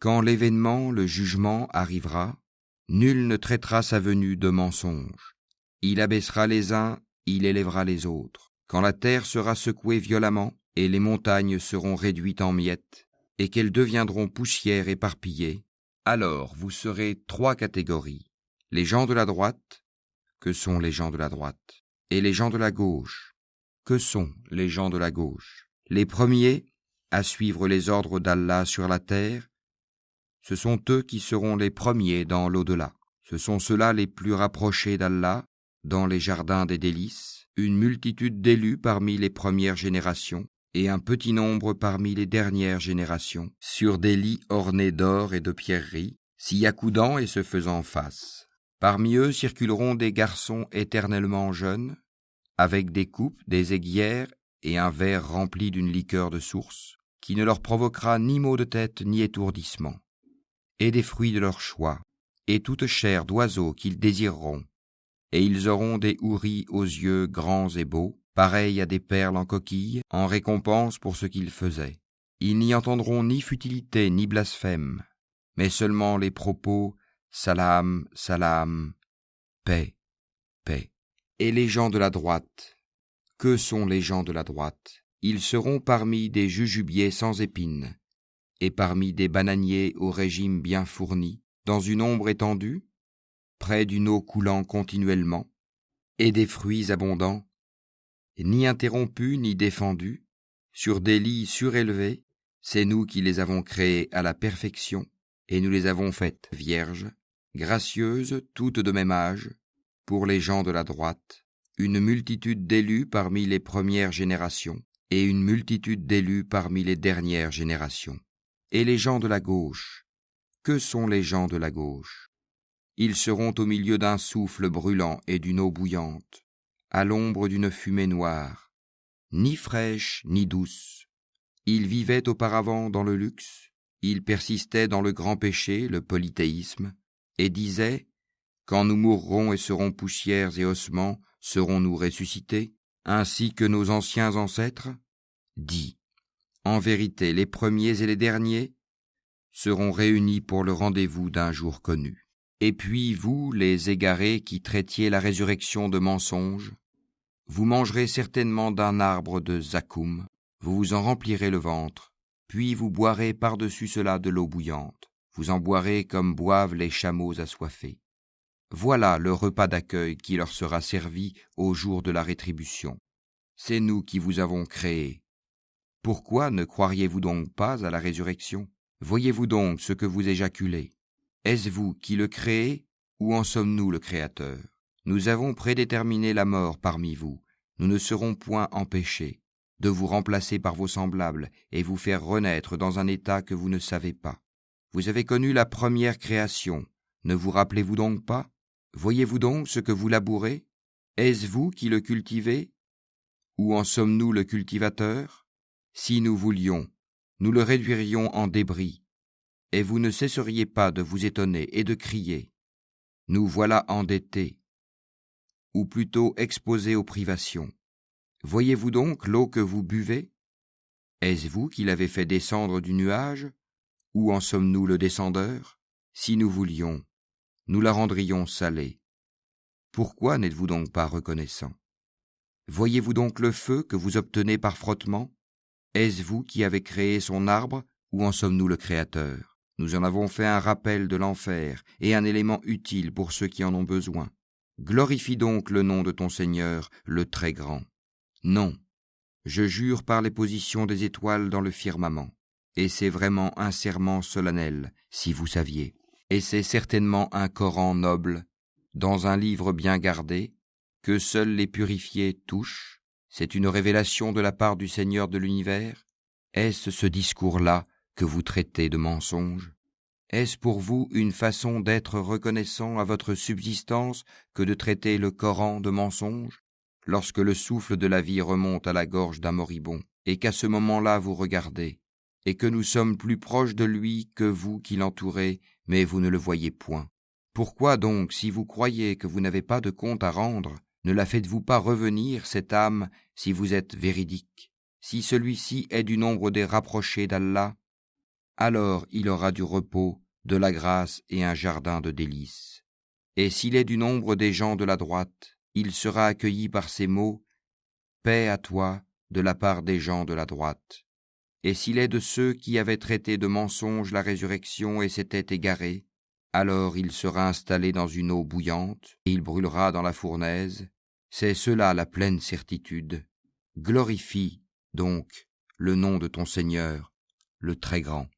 Quand l'événement, le jugement arrivera, nul ne traitera sa venue de mensonge. Il abaissera les uns, il élèvera les autres. Quand la terre sera secouée violemment, et les montagnes seront réduites en miettes, et qu'elles deviendront poussière éparpillée, alors vous serez 3 catégories. Les gens de la droite, que sont les gens de la droite, et les gens de la gauche, que sont les gens de la gauche. Les premiers, à suivre les ordres d'Allah sur la terre, ce sont eux qui seront les premiers dans l'au-delà. Ce sont ceux-là les plus rapprochés d'Allah, dans les jardins des délices, une multitude d'élus parmi les premières générations, et un petit nombre parmi les dernières générations, sur des lits ornés d'or et de pierreries, s'y accoudant et se faisant face. Parmi eux circuleront des garçons éternellement jeunes, avec des coupes, des aiguières et un verre rempli d'une liqueur de source, qui ne leur provoquera ni maux de tête ni étourdissement, et des fruits de leur choix, et toute chair d'oiseau qu'ils désireront, et ils auront des houris aux yeux grands et beaux, pareils à des perles en coquille, en récompense pour ce qu'ils faisaient. Ils n'y entendront ni futilité ni blasphème, mais seulement les propos « Salam, salam, paix, paix ». Et les gens de la droite, que sont les gens de la droite? Ils seront parmi des jujubiers sans épines, et parmi des bananiers au régime bien fourni, dans une ombre étendue, près d'une eau coulant continuellement, et des fruits abondants, ni interrompus ni défendus, sur des lits surélevés, c'est nous qui les avons créés à la perfection, et nous les avons faites vierges, gracieuses, toutes de même âge, pour les gens de la droite, une multitude d'élus parmi les premières générations, et une multitude d'élus parmi les dernières générations. Et les gens de la gauche, que sont les gens de la gauche? Ils seront au milieu d'un souffle brûlant et d'une eau bouillante, à l'ombre d'une fumée noire, ni fraîche ni douce. Ils vivaient auparavant dans le luxe, ils persistaient dans le grand péché, le polythéisme, et disaient « Quand nous mourrons et serons poussières et ossements, serons-nous ressuscités, ainsi que nos anciens ancêtres ?» Dis, en vérité, les premiers et les derniers seront réunis pour le rendez-vous d'un jour connu. Et puis vous, les égarés qui traitiez la résurrection de mensonge, vous mangerez certainement d'un arbre de zakoum, vous vous en remplirez le ventre, puis vous boirez par-dessus cela de l'eau bouillante, vous en boirez comme boivent les chameaux assoiffés. Voilà le repas d'accueil qui leur sera servi au jour de la rétribution. C'est nous qui vous avons créés. Pourquoi ne croiriez-vous donc pas à la résurrection? Voyez-vous donc ce que vous éjaculez? Est-ce vous qui le créez, ou en sommes-nous le Créateur? Nous avons prédéterminé la mort parmi vous. Nous ne serons point empêchés de vous remplacer par vos semblables et vous faire renaître dans un état que vous ne savez pas. Vous avez connu la première création. Ne vous rappelez-vous donc pas? Voyez-vous donc ce que vous labourez? Est-ce vous qui le cultivez? Ou en sommes-nous le cultivateur? Si nous voulions, nous le réduirions en débris, et vous ne cesseriez pas de vous étonner et de crier. Nous voilà endettés, ou plutôt exposés aux privations. Voyez-vous donc l'eau que vous buvez? Est-ce vous qui l'avez fait descendre du nuage, ou en sommes-nous le descendeur? Si nous voulions, nous la rendrions salée. Pourquoi n'êtes-vous donc pas reconnaissant? Voyez-vous donc le feu que vous obtenez par frottement? Est-ce vous qui avez créé son arbre, ou en sommes-nous le Créateur? Nous en avons fait un rappel de l'enfer et un élément utile pour ceux qui en ont besoin. Glorifie donc le nom de ton Seigneur, le Très-Grand. Non, je jure par les positions des étoiles dans le firmament, et c'est vraiment un serment solennel, si vous saviez. Et c'est certainement un Coran noble, dans un livre bien gardé, que seuls les purifiés touchent. C'est une révélation de la part du Seigneur de l'univers. Est-ce ce discours-là que vous traitez de mensonge? Est-ce pour vous une façon d'être reconnaissant à votre subsistance que de traiter le Coran de mensonge, lorsque le souffle de la vie remonte à la gorge d'un moribond, et qu'à ce moment-là vous regardez, et que nous sommes plus proches de lui que vous qui l'entourez, mais vous ne le voyez point? Pourquoi donc, si vous croyez que vous n'avez pas de compte à rendre, ne la faites-vous pas revenir, cette âme, si vous êtes véridique? Si celui-ci est du nombre des rapprochés d'Allah, alors il aura du repos, de la grâce et un jardin de délices. Et s'il est du nombre des gens de la droite, il sera accueilli par ces mots « Paix à toi de la part des gens de la droite ». Et s'il est de ceux qui avaient traité de mensonge la résurrection et s'étaient égarés, alors il sera installé dans une eau bouillante, et il brûlera dans la fournaise. C'est cela la pleine certitude. Glorifie, donc, le nom de ton Seigneur, le Très-Grand.